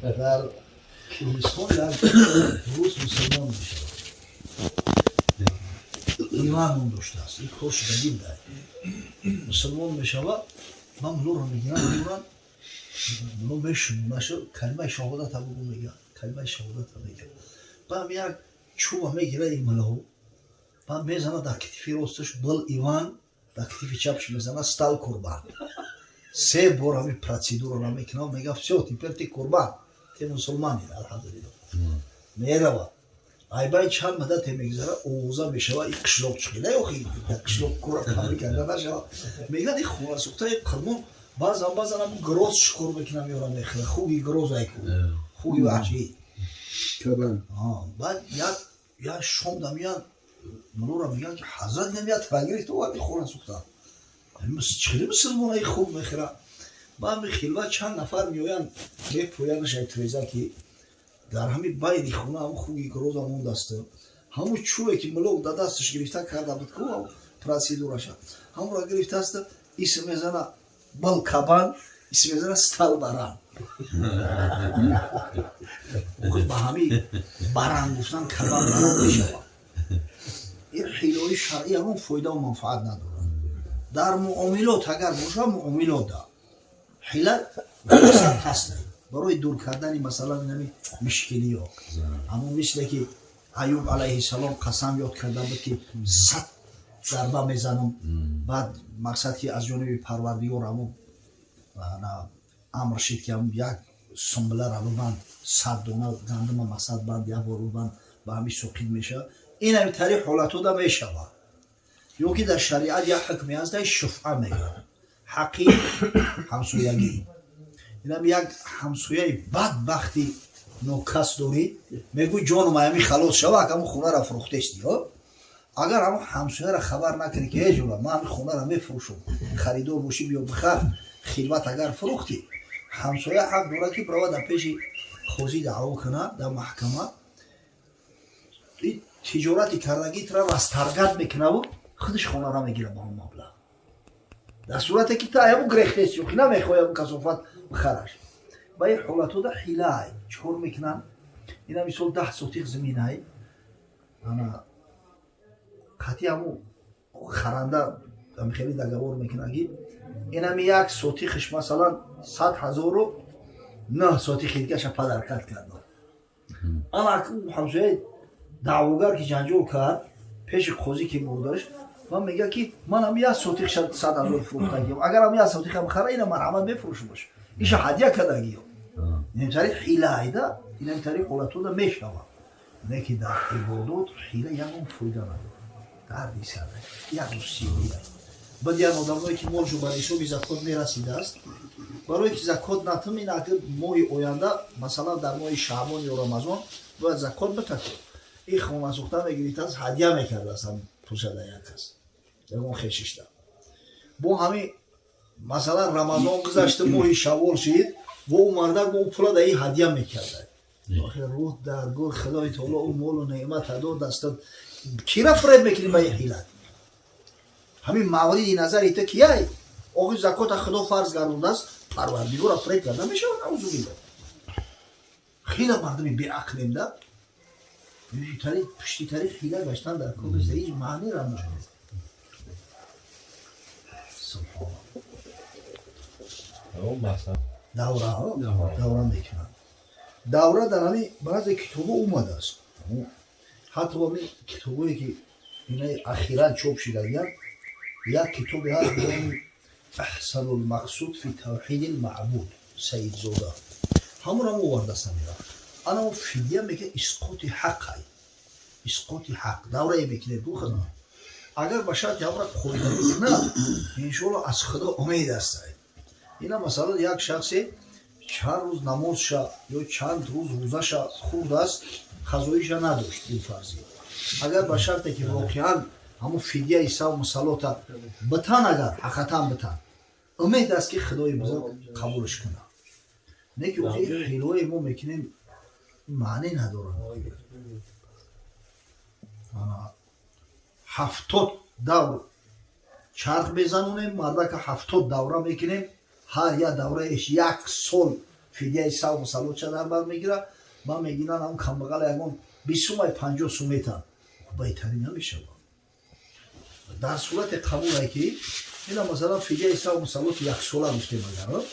در کیهستان یک روز مسلمان میشه ایمان اون داشته است این کار شده داره مسلمان میشه و من رو میگیرم منو بشنوشه کلمه شهادت هم بگو میگه کلمه شهادت هم میگه بعد یک چوب میگیره این ملهو بعد میزنه در کتفی راستش بل ایوان در کتفی چپش میزنه стал قربان سه بار همین پروسیدور رو میکنه میگه все теперь ты قربان ти مسلمانی الحمدلله میره айбай чанд муддат мегзара овоза мешава ин қишлоқ чиқида ёхи қишлоқ кора қабул карда нашава мегӯяд ин хунасухтаи қирмон баъзан гроз шикор мекунам ёрам мехӯра хуги гроз айку хуги ваҳшӣ баъд як шом дамияд мулора мегӯяд ки ҳазрат намияд фагирифту вақти хунасухта чиқиди мусулмонаи хуб мехӯра баъд мехилва чанд нафар меоянд мепӯяндаш айтреза ки дар ҳамин байни хона ҳамун хуги гроза мондасту ҳамун чӯбе ки мулок да дасташ гирифта карда буд ку процедураша ҳамунро гирифтааст исм мезана балкабан исм мезана стал баран ба ҳамин баран гуфтан кабан баран мешавад ин ҳилои шаръӣ ягон фоида ва манфаат надорад дар муомилот агар боша муомилота ҳила ҳаст برای دور کردن مثلا نمی مشکلی ها اما مثل که ایوب علیه السلام قسم یاد کرده بود که 100 ضربه میزنم بعد مقصد که از جانب پروردگار همون امر شد که هم یک سنبله رو بند 100 دانه گندم مقصد بند یک بار رو بند به همین سقید میشه این همین طریق حالتو دا میشه یا که در شریعت یک حکمی هست شفعه میگن حقی همسویگی اینم یک همسویه بدبختی نوکس داری میگوی جانم همی خلاص شوه که همون خونه را فروختشتی اگر همون همسویه را خبر نکنی که ایجولا ما همین خونه را میفروشم خریدار باشی بیا بخر خدمت اگر فروختی همسویه حق داره که برای در پیش خوزی دعوا کنه در محکمه این تجارتی کردگی را رسترگت میکنه و خودش خونه را میگیره با هم مبلغ در صورتی که تا همون گرختیستی که نمیخواه همون کسافت بخرش با این حالتو دا حیله های چکار میکنن اینا مثل 10 سوتیق زمین های انا خطی همون خرنده هم خیلی دگوار میکنن اینا یک سوتیقش مثلا 100,000 رو 9 سوتیق دیگهش پدرکت کرده اما همسویه دعوگر که جنجال کرد پیش خوزی که بردارش من میگه که من هم یک سوتیق 100,000 فروختگیم اگر هم یک سوتیق هم خره اینا مرحمت بفروشم باشه ایش هدیه کردگیم این طریق حیله ایده این طریق قولتو دا میشنوه نه که در عبادات حیله یکم فایده نداره دردی سرده یک سیویه بعد یک آدمایی که مالشو بر حساب زکات میرسیده است برای که زکات نتم این اگر ماه آینده مثلا در ماه شعبان یا رمضان باید زکات بتکن این خونه سوخته میگیرید از هدیه میکرده است هم پوشده یک کس یکم خیششده با همین مثلا رمضان گذشته ماه شوال شد و اون مردک با اون پولا دایی هدیه میکرده آخه روح درگاه خدای تعالی اون مال و نعمت داد دستد کی را فرید میکنیم به این حیلت همین موردی نظر ایتا کیه آقای زکات خدا فرض گردونده است پروردگار را فرید کرده میشه نعوذ بالله خیلی مردمی بی عقلیم ده پشتی طریق حیله گشتن در کار هیچ معنی را نداره سبحان دوره میکنن دوره در همین بعضی کتابه اومده است حتی با این کتابایی که اینه اخیرا چوب شده یک کتابی هست به احسن المقصود فی توحید المعبود سید زوده همون هم آورده است انا اون فیدیه میگه اسقاط حق های اسقاط حق دوره میکنه دو خدا اگر باشد یا برای خویده میکنه انشاءالله از خدا امید است اینا مثلا یک شخصی چند روز نمازشا یا چند روز روزشا خورد است خضایشا نداشت این فرضی اگر به شرطی که واقعا همون فدیه ایسا و مسلات بتن اگر حقیقتا بتن امید است که خدای بزرگ قبولش کنه نه که اوخی حیلوی ما میکنیم معنی نداره 70 دور چرخ بزنونیم مرده که 70 دوره میکنیم هر یک دوره ایش 1 سال фидияи савму салотча дар бар мегира ба мегинан ҳам камбағал ягон 20 сумай 50 сум метан беҳтарӣ намешавад дар сурати қабуле ки ина масалан фидияи савму салоти яксола гуфтем агар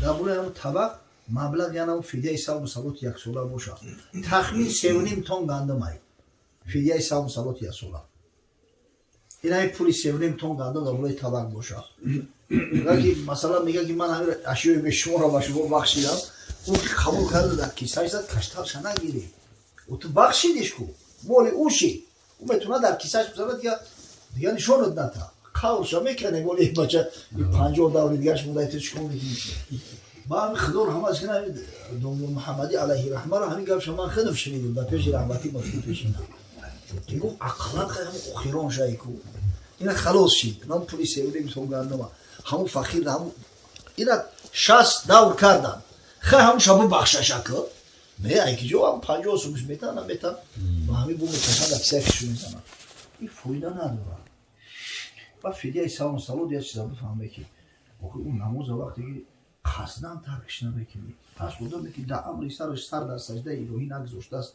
дар бораи ҳам табақ маблағ янам фидияи савму салоти яксола бошад тахмин 3.5 тонн гандамай фидияи савму салоти яксола инаи пули 3.5 тонн гандам дар бораи табақ бошад масалан мега ки ман ҳамин ашёи бешуморо ба шумо бахшидам ӯ ки қабул карда дар кисаашад каштабша нагирӣ ту бахшидиш ку моли ӯши ӯ метавонад дар кисааш бизанад дига нишонат ната қавлша мекане моли бача 50 даври дигааш мондаи ту чикор мекунӣ ба ҳамин худоро ҳамааш кина донёр муҳаммадӣ алайҳи раҳмаро ҳамин гапша ман хеле шунидам дар пеши раҳбати мафтӣ пешина гуфт ақлан охирон шаи ку ина халос шид ман пули 3.5 тонн гандама ҳамун фақир ҳамун ина 60 давр кардан хай ҳамун шабу бахшашака не айкиҷо ҳам 50 сумш метан наметан ба ҳамин бу меташан дар кисаашишу мезанад ин фоида надорад ба фидияи савму салот як чиза бифаҳме ки охир ӯ намоза вақте ки қасдан таркиш намекунӣ аслода ки дар амри сараш сар дар саҷдаи илоҳӣ нагзоштааст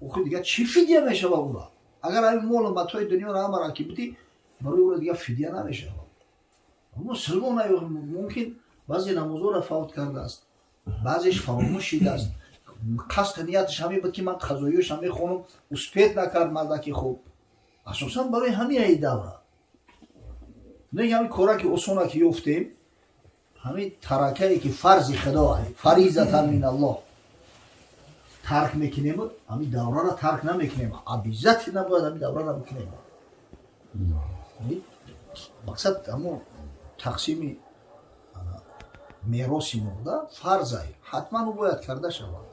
охир дига чӣ фидия мешава ура агар ҳамин молу матои дунёро ҳамара ки будӣ барои ура дига фидия намешава мусулмон мумкин баъзе намозҳоро фавт кардааст баъзеш фаромӯш шидааст қасд нияташ ҳамин буд ки ман қазоиёша мехонам успет накард мардаки хуб асосан барои ҳамин давра не ҳамин кора ки осона ки ёфтем ҳамин таракае ки фарзи худо фаризатан мин аллоҳ тарк мекунем ҳамин давраро тарк намекунем абизати набояд ҳамин давраро бикунем мақсад ҳамон тақсими мероси мурда фарзай ҳатман ӯ бояд карда шавад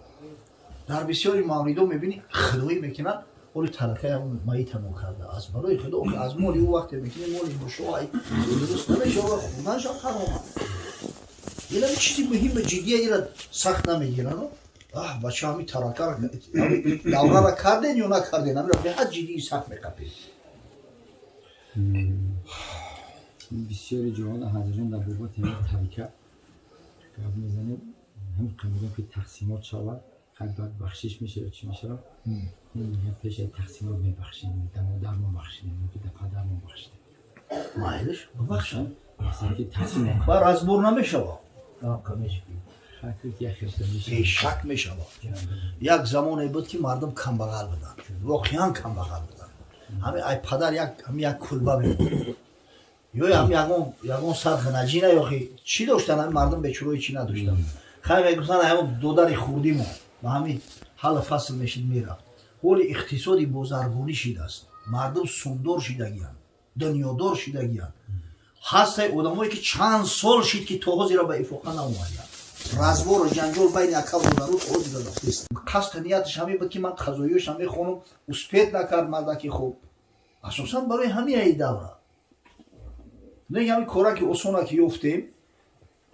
дар бисёри мавридо мебинӣ худоӣ мекунад оли таракаи ҳамон маитамон кардааст барои худо аз моли ӯ вақте мекунӣ моли мушоай дуруст намешавад хурданшам ҳаромад ина чизи муҳима ҷиддия ира сахт намегирад бача ҳамин таракаро давраро карден ё накарден ҳамира беҳад ҷиддии сахт меқапед бисёри ҷавон ҳазирон дар бобати ҳамин тарика гап мезанем ҳамин қимидон ки тақсимот шавад как бояд бахшиш мешавад чӣ мешавад пешаи тақсимот мебахшем дар модармон бахшидем ки дар падармон бахшидем майлиш бабахшам масалан ки тақсимот бар разбор намешавад бешак мешавад як замоне буд ки мардум камбағал буданд воқеан камбағал буданд ҳамин ай падар ҳамин як кулба мебуд ё ягон сар ханаҷина ёхи чӣ доштан ҳамин мардум бечурои чӣ надоштанд хай мегуфтанд ҳамин додари хурдимо ба ҳамин ҳалла фасл мешид мерафт ҳоли иқтисоди бозаргонӣ шидааст мардум сумдор шидагиянд дунёдор шидагиянд ҳастай одамое ки чанд сол шид ки то ҳозира ба ифоқа наомадиянд разбору ҷанҷол байни акаву даруд ҳозира дафтест қасд нияташ ҳамин буд ки ман қазоиёша мехонам успет накард мардаки хуб асосан барои ҳамин давра не ҳамин кора ки осона ки ёфтем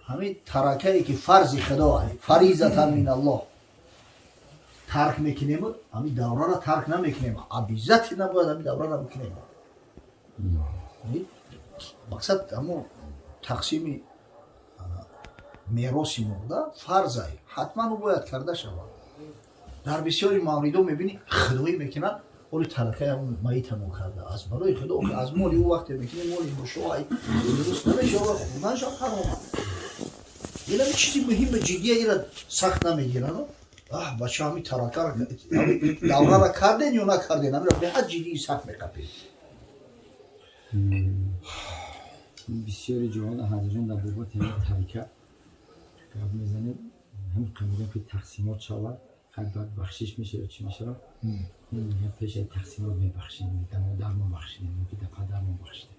ҳамин таракае ки фарзи худо фаризатан мин аллоҳ тарк мекунем ҳамин давраро тарк намекунем абизати набояд ҳамин давраро бикунем мақсад ҳамон тақсими мероси мурда фарзай ҳатман ӯ бояд карда шавад дар бисёри мавридо мебинӣ худоӣ мекунад оли таракаи ҳамон маитамон кардааст барои худо аз моли ӯ вақте мекунӣ моли мушоай дуруст намешавад хурданшам ҳаромад ина чизи муҳима ҷиддия ира сахт намегирад бача ҳамин таракаро давраро карден ё накарден ҳамира беҳад ҷиддии сахт меқапед бисёри ҷавон ҳазирон дар бобати ҳамин тарика гап мезанем ҳамин қимидон ки тақсимот шавад как бояд бахшиш мешавад чӣ мешавад пешаи тақсимот мебахшем дар модармон бахшидем ки дар падармон бахшидем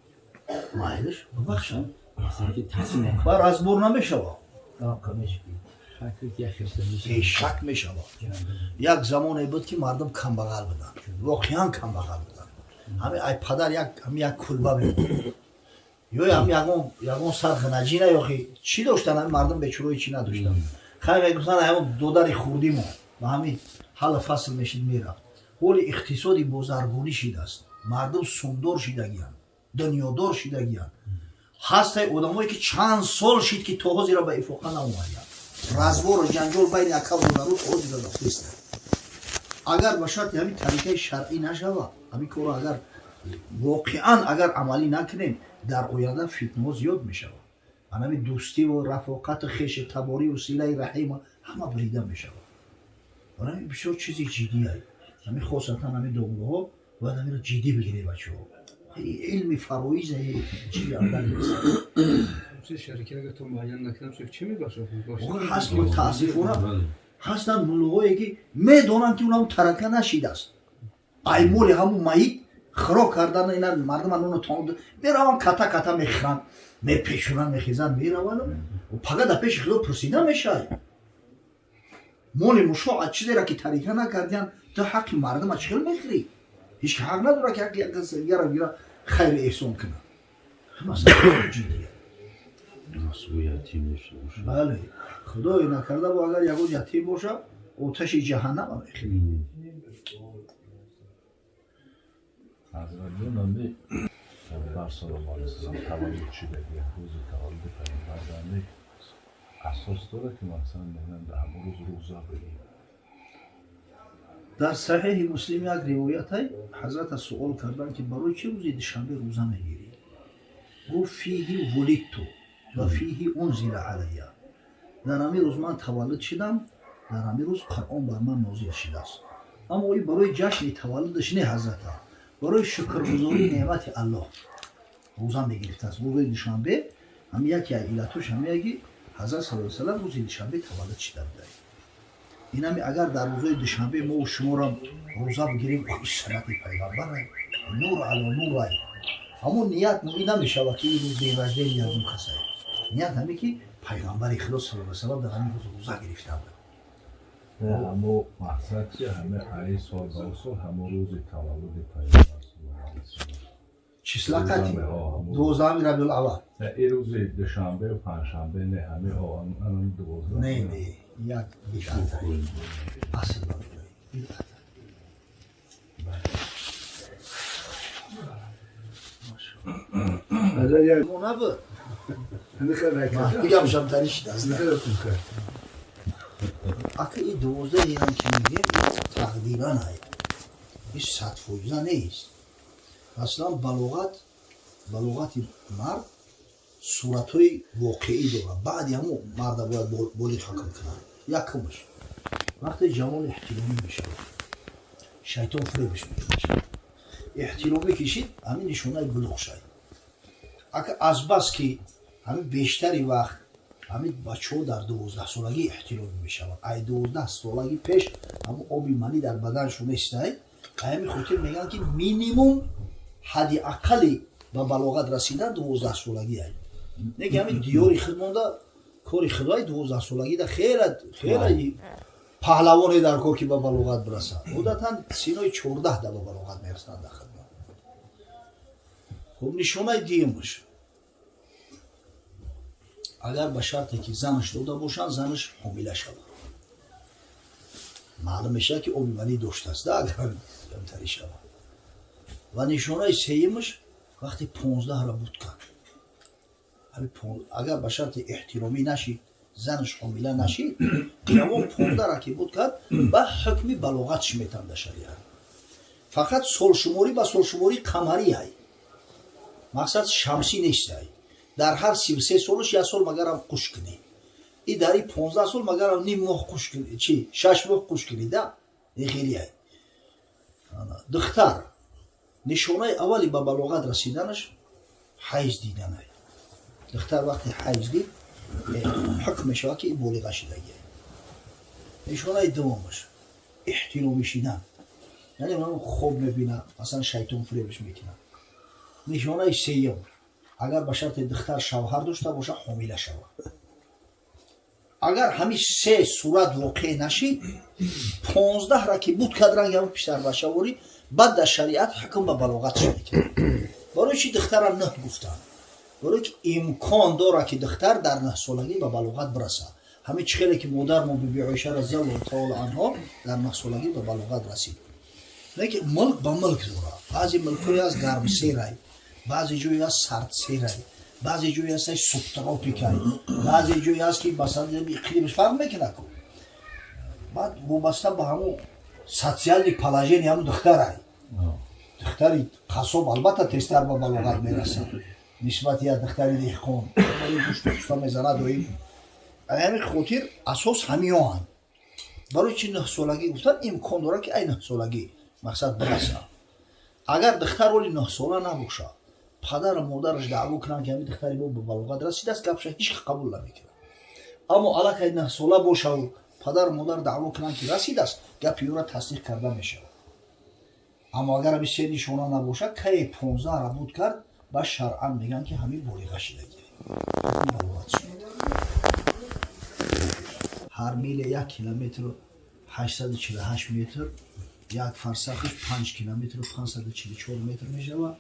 майлиш бабахшам масалан ки тақсимот бар разбор намешавад бешак мешавад як замоне буд ки мардум камбағал буданд воқеан камбағал буданд ҳамин ай падар ҳамин як кулба мебуд ё ягон сар ханаҷина ёхи чӣ доштан ҳамин мардум бечурои чӣ надоштанд хай мегуфтанд ҳамин додари хурдимо ба ҳамин ҳалла фасл мешид мерафт ҳоли иқтисоди бозаргонӣ шидааст мардум сумдор шидагиянд дунёдор шидагиянд ҳастай одамое ки чанд сол шид ки то ҳозира ба ифоқа наомадиянд развору ҷанҷол байни ака бодару този дада фиста агар ба шарти ҳамин тариқаи шаръӣ нашава ҳамин корро агар воқеан агар амалӣ накунем дар оянда фитнаҳо зиёд мешавад анами дӯстиву рафоқату хеши таборию силаи раҳима ҳама брида мешавад анами бисёр чизи ҷиддияй ҳамин хосатан ҳамин домлаҳо бояд ҳаминро ҷиддӣ бигиред бачаҳо علمی فرویز چی اندر شرکت اگه تو معین نکنم چی میباشه؟ هست متاسفانه هستن ملوهایی که میدونن که اونم ترکه نشیده است ایمولی همون مایید خراب کردن اینا مردم اونو تاند میروان کتا کتا میخرن میپیشونن میخیزن میروان و فقط پیش خدا پرسیده میشه مولی مشاع چیزی را که تریکه نکردن تو حق مردم چخیل میخری هیچ حق نداره که حق یک سریعه را بیره خیر احسان کنه مثلا جدیه یتیم باشه بله خدای نکرده با اگر یکو یتیم باشه آتش جهنم هم میخوری حضرت نامه پیامبر صلی الله علیه و سلم تولد شده روز تولد پیامبر زنده اساس داره که مثلا میگن در همون روز روزه بگیریم در صحیح مسلم یک روایت های حضرت سوال کردن که برای چه روزی دوشنبه روزه میگیری گفت فیه ولدت و فیه انزل علی در همین روز من تولد شدم در همین روز قرآن بر من نازل شده است اما این برای جشن تولدش نه حضرت برای شکرگزاری نعمت الله روزه میگرفته است روز دوشنبه هم یکی از علتش هم یکی حضرت صلی الله علیه و سلم روز دوشنبه تولد شده بود اینمی اگر در روزهای دوشنبه ما و شما را روزه بگیریم سنت پیغمبر نور علی نور ای همون نیت موی نمیشود که این روز دیوجده نیازم خسته نیت همی که پیغمبر خدا صلی الله علیه و سلم در همین روز روزه گرفته بود نه همون مقصد چیه همه ای سال با سال همون روز تولد پیغمبر صلی الله علیه و سلم چیسلا قطعی 12 ربیع الاول نه این روز دوشنبه و پنجشنبه نه همه آن 12 نه نه یک بیشتر اصل بگم شمتری شده است اگه این 12 هم که میگه تقدیرا نه این 100% نیست اصلا بلوغت مرد صورت های واقعی داره بعد همون مرد باید بولی حکم کنه یکمش وقتی جوان احترامی میشه شیطان فریبش میکنه احترامی کشید همین نشونه بلوغ شد اگه از بس که همین بیشتری وقت همین بچه ها در 12 سالگی احترامی میشود ای 12 سالگی پیش همون آبی منی در بدنشون استای همین خاطر میگن که مینیموم حدی اقلی با بلوغت رسیدن 12 سالگی هست نگه همین دیاری خود مونده کاری خدای 12 سالگی در خیلی پهلوانی در کار که با بلوغت برسه عادتا سینای 14 در با بلوغت میرسند در خدمت خب نشونه دیگه‌اش اگر به شرطی که زنش داده باشن زنش حامله شود معلوم میشه که آبی منی داشته است اگر کمتری شود و نشونه سومش وقتی 15 را بود کرد اگر به شرط احترامی نشید زنش حامله نشید جوان 15 را که بود کرد به حکم بلوغتش میتن شریعت فقط سالشماری با سالشماری قمری هست مقصد شمسی نیست در هر 33 سالش یک سال مگرم قش کنی این در این 15 سال مگرم نیم ماه قش کنی چی 6 ماه قش کنی ده این خیلی هست دختر نشانه اولی به بلوغت رسیدنش حیض دیدن دختر وقتی حیض دید حکم میشه که این بالغ شدگی نشانه دومش احترامی شدن یعنی من خوب میبینه مثلا شیطان فریبش میکنه نشانه سوم اگر به شرط دختر شوهر داشته باشه حامله شود اگر همین سه صورت واقع نشید 15 را که بود کدرنگ همون پسر باشه وری بعد در شریعت حکم به بلوغت میکنه برای چی دختر هم نه گفتن برای که امکان داره که دختر در 9 سالگی به بلوغت برسه همین چخیلی که مادر ما بی عایشه رضی الله تعالی عنها در 9 سالگی به بلوغت رسید نه که ملک به ملک داره بعضی ملک‌های از گرم سیرای بعضی جایی از سرد سیرای بعضی جایی هستش سوبتروپیکال، بعضی جایی هست که مثلا اقلیمش فرق میکنه. بعد وابسته به همون سوسیال پلاژین هم دخترای دختری قصاب البته تستر به بلوغت میرسه نسبت یا دختری دیخون ولی گوشت میزنه دویم همین خاطر اساس همیان برای چی 9 سالگی گفتن امکان داره که ای 9 سالگی مقصد برسه. اگر دختر ولی 9 ساله نباشه پدر و مادرش دعوا کنن که همین دختری به بلوغت رسیده است گپش هیچ قبول نمیکنه. اما الان 9 ساله باشه و پدر و مادر دعوا کنن که رسیده است گپی او را تصدیق کرده میشه. اما اگر همی سنی شونه نباشه که 15 را بود کرد با شرعا میگن که همین بلیغه شدگی هر میل 1 کیلومتر 848 متر یک فرسخش 5 کیلومتر 544 متر میشه و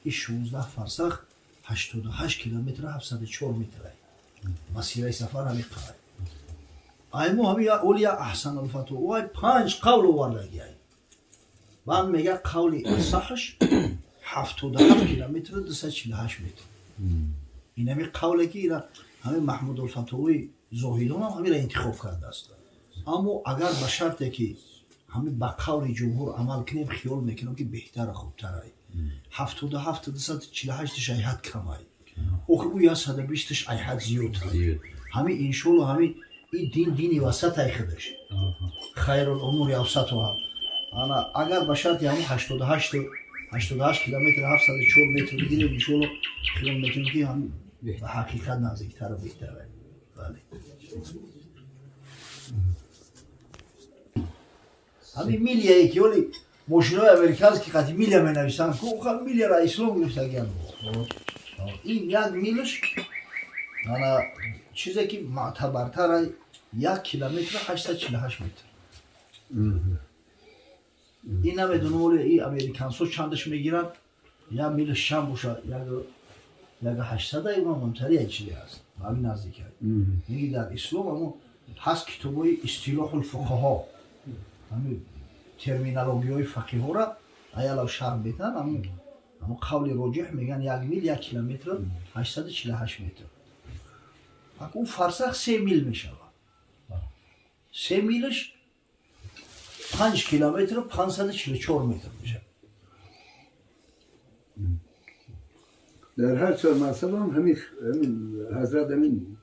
این 16 فرسخ 88 کیلومتر 704 متر مسیره سفر همین قرار ایمو همی اولیا احسن الفتوى 5 قول وردگی بعد میگه قولی اصحش 77 کیلومتر 248 متر این همی قولی که اینا همین محمود الفتوی زاهدان هم همین را انتخاب کرده است. اما اگر به شرطی که همین با قول جمهور عمل کنیم خیال میکنم که بهتر خوبتر ای 77 248 ایحد کم ای او یا 120 ایحد زیاد همین انشالله همین این دینی وسط ای خودش خیر الامور اوسطها انا اگر به شرطی همین 88 کیلومتر 704 متر بگیریم انشالله خیال میکنم که همین به حقیقت نزدیکتر و بهتر ای. بله همین میلیه که ولی ماشینای امریکاست که قطعی میلیه می نویسن که اون میلیه را اسلام گرفته گرم این 1 میلش انا چیزی که معتبرتر 1 کیلومتر 848 متر این نمیدونه ولی این امریکانسو چندش میگیرن 1 میلش شم باشه یک 800 ایوان منطقه چیزی هست همین نزدیک هست میگی در اسلام همون هست کتابای اصطلاح الفقها همین ترمینولوژی های فقیه ها را ایالا شرح بدن اما قول راجح میگن 1 میل 1 کیلومتر 848 متر اون فرسخ 3 میل میشه 3 میلش 5 کیلومتر 544 متر میشه. در هر 4 مذهب هم همین حضرت همین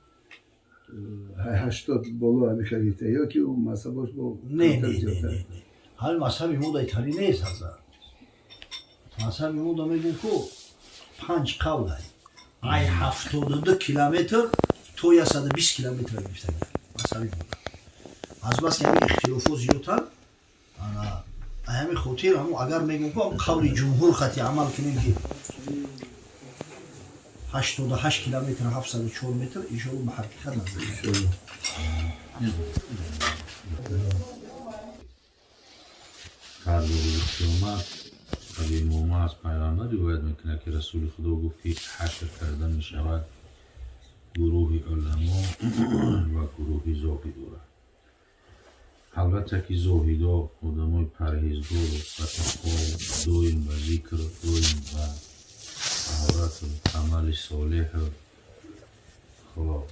80 بالا همین خریده یا که اون مذهباش با نه حال مذهب امود ایتالی نیست حضرت مذهب امود میگن که 5 قول ای 72 کیلومتر تو 120 کیلومتر گرفته مذهب امود از بس که همین اختلافات زیادتر همین خاطر همون اگر میگن که قول جمهور خطی عمل کنیم که 88 کیلومتر 704 متر ایشون به حقیقت نزدیک قرض قیامت قبیل موما از پیغمبر روایت میکنه که رسول خدا گفت که حشر کردن میشود گروه علما و گروه زاهدو را. البته که زاهدا آدمای پرهیزگار و تقوا دائم و ذکر دائم و طهارت و عمل صالح خب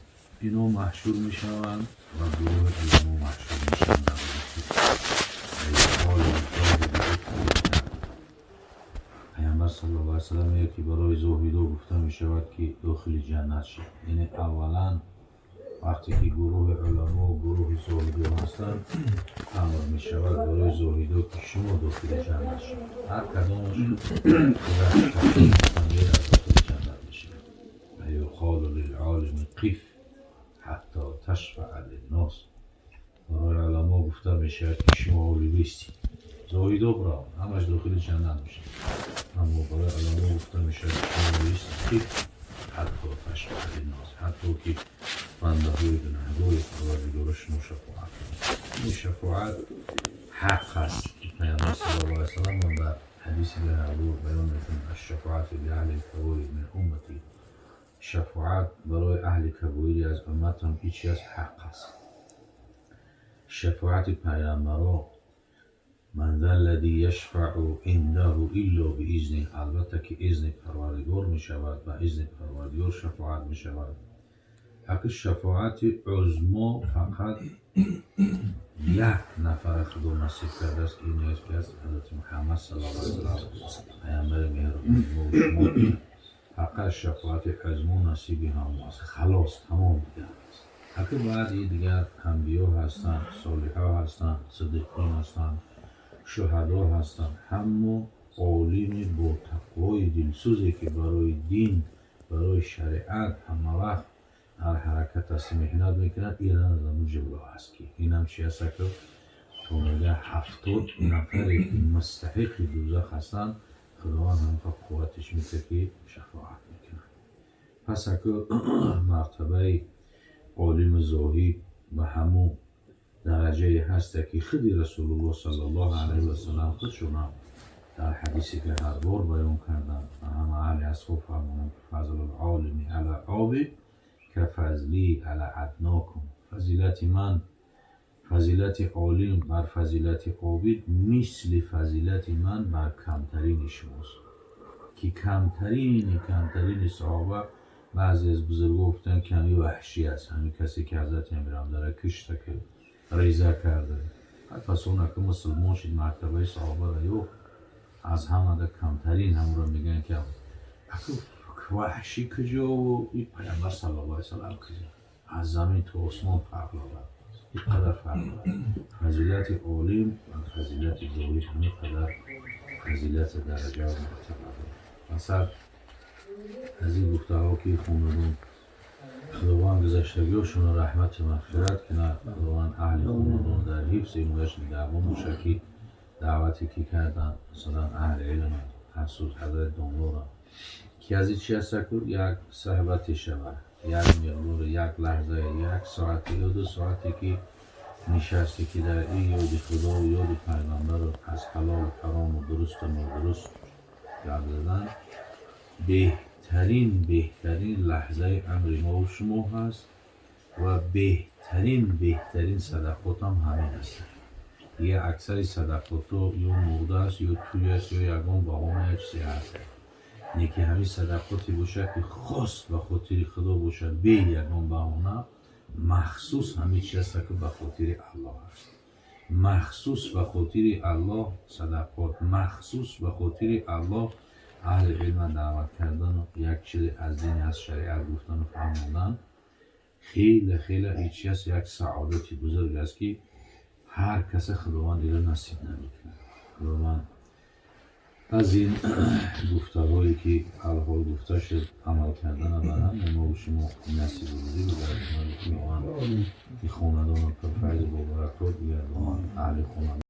اینا محشور میشوند و گروه علما محشور میشوند. پیامبر صلی الله علیه و سلم میگه که برای زاهدا گفته میشود که داخل جنت شد. یعنی اولا وقتی که گروه علما و گروه زاهدا هستند امر میشود برای زاهدا که شما داخل جنت شد. هر کدامش داخل جنت میشه. و یقال للعالم قف حتی تشفع للناس. برای علما گفته میشه که شما اولی بیستید. زاهدا برا همش داخل جنت میشه. اما برای علما گفته میشه که شما بیستید حتی تشفع للناس. حتی که بنده های گناهگار پروردگار شما شفاعت کنید. این شفاعت حق است. پیامبر صلی الله علیه و سلم در حدیث بهادور بیان میکنه الشفاعت لاهل الکبائر من امتی. شفاعت برای اهل کبائر از امتم هیچی از حق است. شفاعت پیامبران من ذا الذی یشفع عنده الا باذنه، البته که اذن پروردگار می شود و اذن پروردگار شفاعت می شود. حق شفاعت عظما فقط یک نفر خدا نصیب کرده است، این است که از حضرت محمد صلی الله علیه و سلم پیامبر مهربان. حق شفاعت عظما نصیب همون است، خلاص تمام دیگر است. حق بعدی دیگر انبیا هستند، صالحا هستند، صدیقین هستند، شهدا هستند. همه عالم با تقوای دلسوزی که برای دین، برای شریعت همه وقت هر حرکت است محنت میکنند. این از همون جمله هست که این هم چی هست که تو میگه 70 نفری که مستحق دوزخ هستند خداوند هم قوتش میده که شفاعت میکنند. پس اگه مرتبه عالم زاهد به همون درجه هست که خودی رسول الله صلی الله علیه و سلم خودشون در حدیثی که هر بار بیان کردن و همه اهل اصحاب فرمودن فضل العالم علی عابد که فضلی علی ادناکم، فضیلت من، فضیلت عالم بر فضیلت عابد مثل فضیلت من بر کمترین شماست. که کمترین صحابه بعضی از بزرگان گفتن کمی وحشی است، همین کسی که حضرت امیران داره کشته که ریزه کرده. پس اون که مسلمان شد مرتبه صحابه را یو از همه در کمترین هم را میگن که وحشی کجا و این پیامبر صلی الله علیه و سلم کجا، از زمین تو آسمان فرق دارد. اینقدر فرق دارد. فضیلت عالم و فضیلت زاهد همینقدر فضیلت درجه و مرتبه دارد. مثلا از این گفته‌ها که خوندم خداوند گذشتگی‌هاشون را رحمت و مغفرت کنه، خداوند اهل خونه‌دون در حفظ این وجه نگهبان باشه که دعوتی که کردن مثلا اهل علم خصوص حضرت دانلو که از این چی هست که یک صحبتی شود، یک مقدار، یک لحظه، یک ساعت یا 2 ساعتی که نشستی که در این یاد خدا و یاد پیغمبر رو از حلال و حرام و درست و نادرست یاد دادن، بهترین لحظه امر ما و شما هست و بهترین صدقات هم همین هست. یه اکثر صدقات رو یا مرده است یا توی است یا یکان بهانه چیزی هست. یکی همین صدقاتی باشه که خاص به خاطر خدا باشه به یکان بهانه، مخصوص همین چیزی هست که به خاطر الله هست. مخصوص به خاطر الله صدقات، مخصوص به خاطر الله اهل علم دعوت کردن و یک چیز از دین از شریعت گفتن و فهموندن. خیلی این چیز یک سعادتی بزرگ است که هر کس خداوند دیگر نصیب نمیکنه. خداوند از این گفتارهایی که الحال گفته شد عمل کردن برن ما و شما نصیب بودی و در خداوند که خاندان و پرفرد با برکات بگردان اهل خاندان